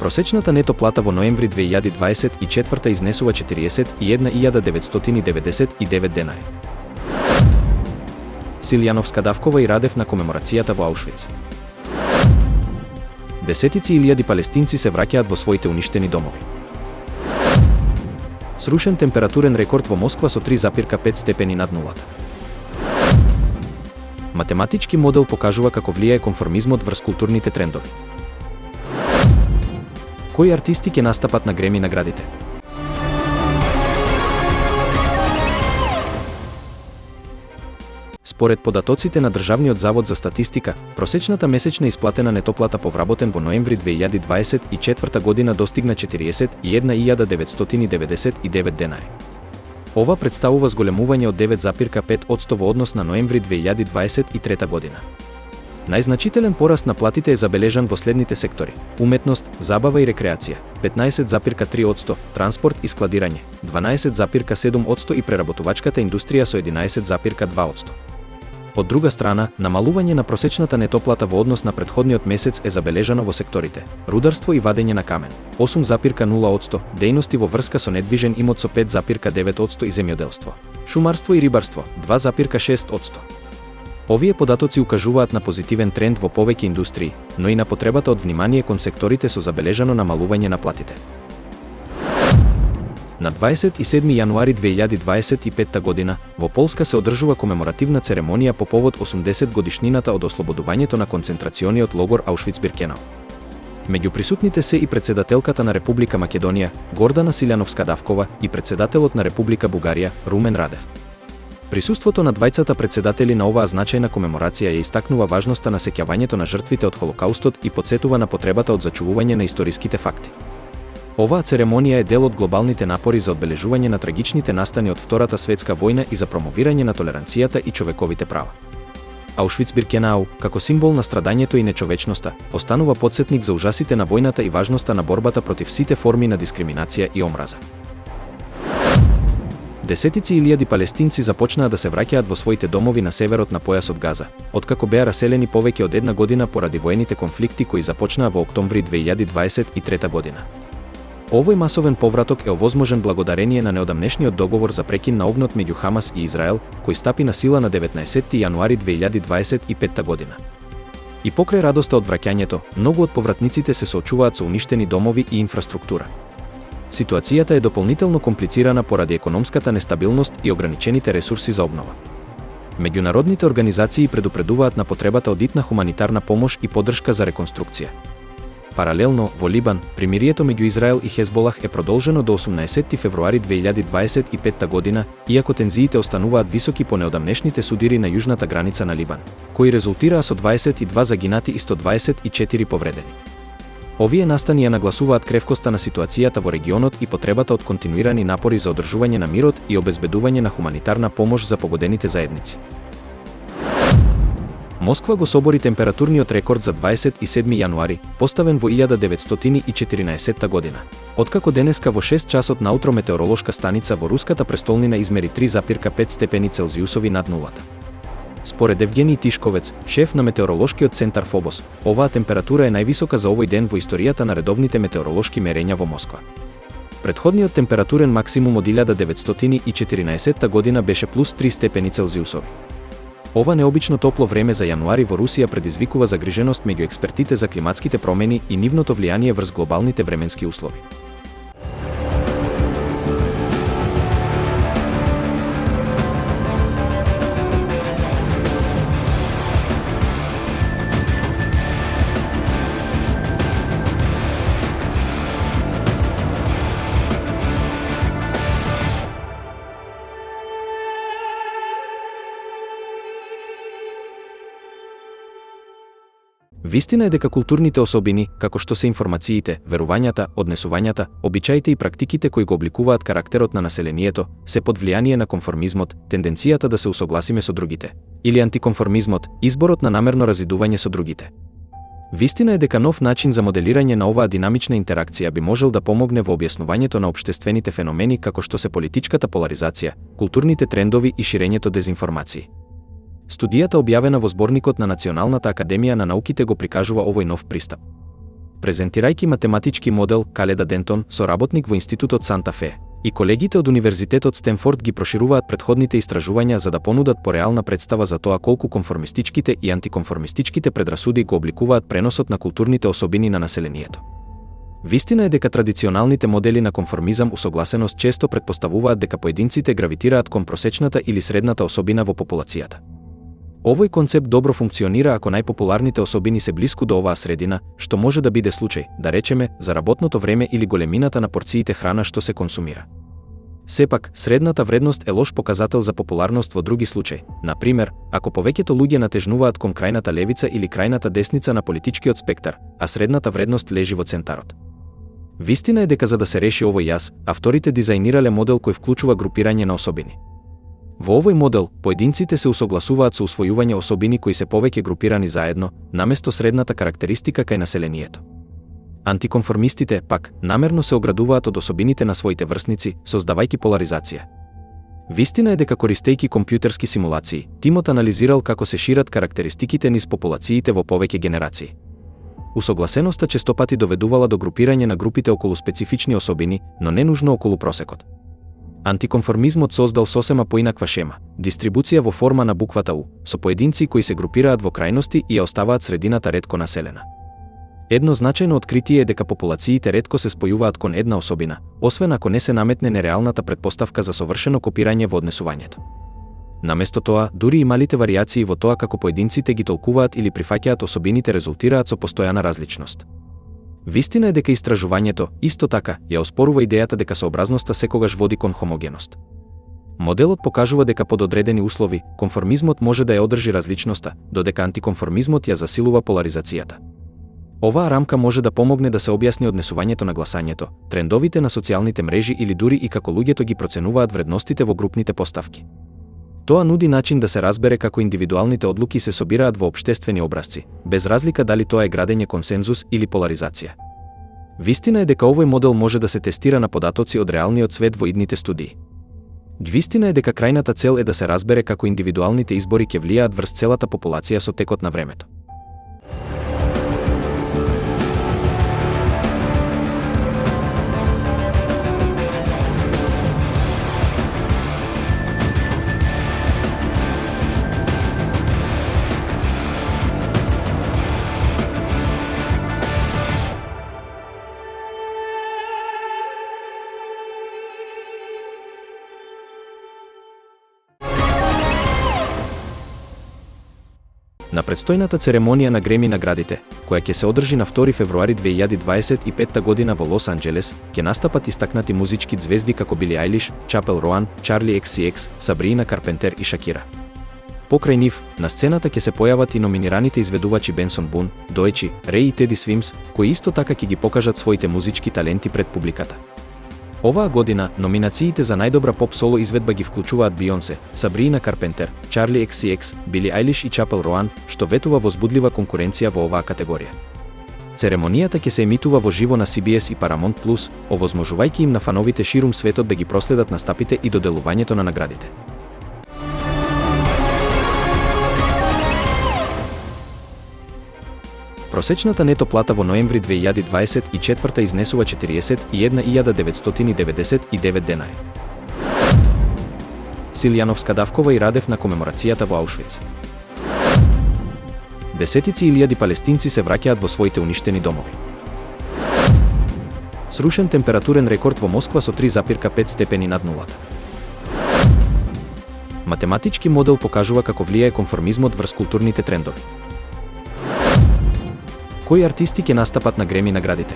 Просечната нето плата во ноември 2024 изнесува 41.999 денари. Силјановска-Давкова и Радев на комеморацијата во Аушвиц. Десетици илјади палестинци се враќаат во своите уништени домови. Срушен температурен рекорд во Москва со 3,5 степени над нулата. Математички модел покажува како влијае конформизмот врз културните трендови. Кои артисти ќе настапат на Греми наградите? Според податоците на Државниот завод за статистика, просечната месечна исплатена нетоплата по вработен во ноември 2024 година достигна 41.999 денари. Ова представува зголемување од 9,5% во однос на ноември 2023 година. Најзначителен пораст на платите е забележан во следните сектори: уметност, забава и рекреација 15,3%, транспорт и складирање 12,7% и преработувачката индустрија со 11,2%. Од друга страна, намалување на просечната нетоплата во однос на претходниот месец е забележано во секторите: рударство и вадење на камен 8,0%, дејности во врска со недвижен имот со 5,9% и земјоделство, шумарство и рибарство 2,6%. Овие податоци укажуваат на позитивен тренд во повеќе индустрии, но и на потребата од внимание кон секторите со забележано намалување на платите. На 27 јануари 2025 година во Полска се одржува комеморативна церемонија по повод 80 годишнината од ослободувањето на концентрацијниот логор Аушвиц-Биркенау. Меѓу присутните се и председателката на Република Македонија Гордана Силјановска-Давкова и председателот на Република Бугарија Румен Радев. Присуството на двајцата председатели на оваа значајна комеморација ја истакнува важноста на сеќавањето на жртвите од Холокаустот и потсетува на потребата од зачувување на историските факти. Оваа церемонија е дел од глобалните напори за одбележување на трагичните настани од Втората светска војна и за промовирање на толеранцијата и човековите права. Аушвиц-Биркенау, како символ на страдањето и нечовечноста, останува потсетник за ужасите на војната и важноста на борбата против сите форми на дискриминација и омраза. Десетици илјади палестинци започнаа да се враќаат во своите домови на северот на појасот Газа, откако беа раселени повеќе од една година поради воените конфликти кои започнаа во октомври 2023 година. Овој масовен повраток е овозможен благодарение на неодамнешниот договор за прекин на огнот меѓу Хамас и Израел, кој стапи на сила на 19 јануари 2025 година. И покрај радоста од враќањето, многу од повратниците се соочуваат со уништени домови и инфраструктура. Ситуацијата е дополнително комплицирана поради економската нестабилност и ограничените ресурси за обнова. Меѓународните организации предупредуваат на потребата од итна хуманитарна помош и поддршка за реконструкција. Паралелно, во Либан, примирието меѓу Израел и Хезболах е продолжено до 18 февруари 2025 година, иако тензиите остануваат високи по неодамнешните судири на јужната граница на Либан, кои резултираа со 22 загинати и 124 повредени. Овие настани ја нагласуваат кревкоста на ситуацијата во регионот и потребата од континуирани напори за одржување на мирот и обезбедување на хуманитарна помош за погодените заедници. Москва го собори температурниот рекорд за 27 јануари, поставен во 1914 година. Откако денеска во 6 часот наутро метеоролошка станица во руската престолнина измери 3,5 степени Целзиусови над нулата. Според Евгений Тишковец, шеф на метеоролошкиот центар Фобос, оваа температура е највисока за овој ден во историјата на редовните метеоролошки мерења во Москва. Предходниот температурен максимум од 1914 година беше плюс 3 степени Целзиусови. Ова необично топло време за јануари во Русија предизвикува загриженост меѓу експертите за климатските промени и нивното влијание врз глобалните временски услови. Вистина е дека културните особини, како што се информациите, верувањата, однесувањата, обичаите и практиките кои го обликуваат карактерот на населението, се под влијание на конформизмот, тенденцијата да се усогласиме со другите, или антиконформизмот, изборот на намерно разидување со другите. Вистина е дека нов начин за моделирање на оваа динамична интеракција би можел да помогне во објаснувањето на општествените феномени како што се политичката поларизација, културните трендови и ширењето дезинформации. Студијата објавена во зборникот на Националната академија на науките го прикажува овој нов пристап. Презентирајќи математички модел Каледа Дентон, соработник во Институтот Санта Фе, и колегите од Универзитетот Стенфорд ги прошируваат претходните истражувања за да понудат пореална представа за тоа колку конформистичките и антиконформистичките предрасуди го обликуваат преносот на културните особини на населението. Вистина е дека традиционалните модели на конформизам усогласеност често претпоставуваат дека поединците гравитираат кон просечната или средната особина во популацијата. Овој концепт добро функционира ако најпопуларните особини се блиску до оваа средина, што може да биде случај, да речеме, за работното време или големината на порциите храна што се консумира. Сепак, средната вредност е лош показател за популарност во други случаи. Например, ако повеќето луѓе натежнуваат кон крајната левица или крајната десница на политичкиот спектар, а средната вредност лежи во центарот. Вистина е дека за да се реши овој јас, авторите дизајнирале модел кој вклучува групирање на особини. Во овој модел, поединците се усогласуваат со усвојување особини кои се повеќе групирани заедно, наместо средната карактеристика кај населението. Антиконформистите, пак, намерно се оградуваат од особините на своите врсници, создавајќи поларизација. Вистина е дека користејќи компјутерски симулации, тимот анализирал како се шират карактеристиките низ популациите во повеќе генерации. Усогласеноста честопати доведувала до групирање на групите околу специфични особини, но не нужно околу просекот. Антиконформизмот создал сосема поинаква шема, дистрибуција во форма на буквата У, со поединци кои се групираат во крајности и ја оставаат средината ретко населена. Едно значајно откритие е дека популациите ретко се спојуваат кон една особина, освен ако не се наметне нереалната претпоставка за совршено копирање во однесувањето. Наместо тоа, дури и малите варијации во тоа како поединците ги толкуваат или прифаќаат особините резултираат со постојана различност. Вистина е дека истражувањето, исто така, ја оспорува идејата дека сообразноста секогаш води кон хомогеност. Моделот покажува дека под одредени услови, конформизмот може да ја одржи различноста, додека антиконформизмот ја засилува поларизацијата. Оваа рамка може да помогне да се објасни однесувањето на гласањето, трендовите на социјалните мрежи или дури и како луѓето ги проценуваат вредностите во групните поставки. Тоа нуди начин да се разбере како индивидуалните одлуки се собираат во општествени образци, без разлика дали тоа е градење консензус или поларизација. Вистина е дека овој модел може да се тестира на податоци од реалниот свет во идните студии. Вистина е дека крајната цел е да се разбере како индивидуалните избори ќе влијаат врз целата популација со текот на времето. На предстојната церемонија на Греми наградите, која ќе се одржи на 2 февруари 2025 година во Лос Анџелес, ќе настапат истакнати музички звезди како Били Ајлиш, Чапел Роан, Чарли XCX, Сабрина Карпентер и Шакира. Покрај нив, на сцената ќе се појават и номинираните изведувачи Бенсон Бун, Доечи, Реј и Теди Свимс, кои исто така ќе ги покажат своите музички таленти пред публиката. Оваа година, номинациите за најдобра поп соло изведба ги вклучуваат Бионсе, Сабрина Карпентер, Чарли XCX, Били Ајлиш и Чапел Роан, што ветува возбудлива конкуренција во оваа категорија. Церемонијата ќе се емитува во живо на CBS и Paramount+, овозможувајќи им на фановите ширум светот да ги проследат настапите и доделувањето на наградите. Просечната нето плата во ноември 2024 изнесува 41.999 денари. Силјановска Давкова и Радев на комеморацијата во Аушвиц. Десетици илјади палестинци се враќаат во своите уништени домови. Срушен температурен рекорд во Москва со 3,5 степени над нулата. Математички модел покажува како влијае конформизмот врз културните трендови. Кои артисти ќе настапат на Греми наградите?